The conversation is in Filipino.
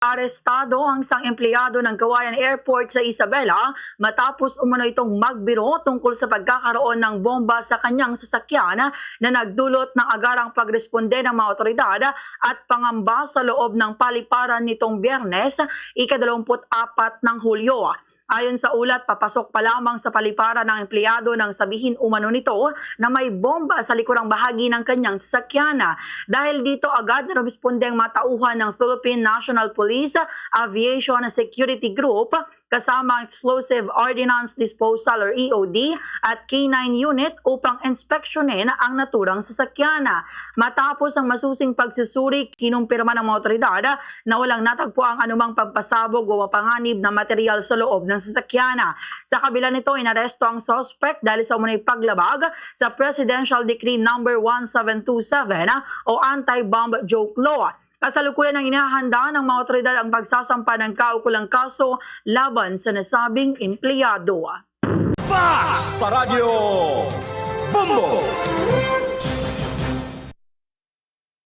Arestado ang isang empleyado ng Kawayan Airport sa Isabela matapos umano itong magbiro tungkol sa pagkakaroon ng bomba sa kanyang sasakyan na nagdulot ng agarang pagresponde ng mga otoridad at pangamba sa loob ng paliparan nitong Biyernes, ika-24 ng Hulyo. Ayon sa ulat, papasok pa lamang sa paliparan ng empleyado nang sabihin umano nito na may bomba sa likurang bahagi ng kanyang sasakyan. Dahil dito agad na rumisponde ang mga tauhan ng Philippine National Police Aviation Security Group kasama ang Explosive Ordnance Disposal or EOD at K9 unit upang inspeksyonin ang naturang sasakyan. Matapos ang masusing pagsusuri, kinumpirma ng mga otoridad na walang natagpo ang anumang pagpasabog o mapanganib na material sa loob ng sasakyan. Sa kabila nito, inaresto ang suspect dahil sa umunay paglabag sa Presidential Decree No. 1727 o Anti-Bomb Joke Law. Kasalukuyan ang inahanda ng mga otoridad ang pagsasampa ng kaukulang kaso laban sa nasabing empleyado. Fast sa Radyo Bombo!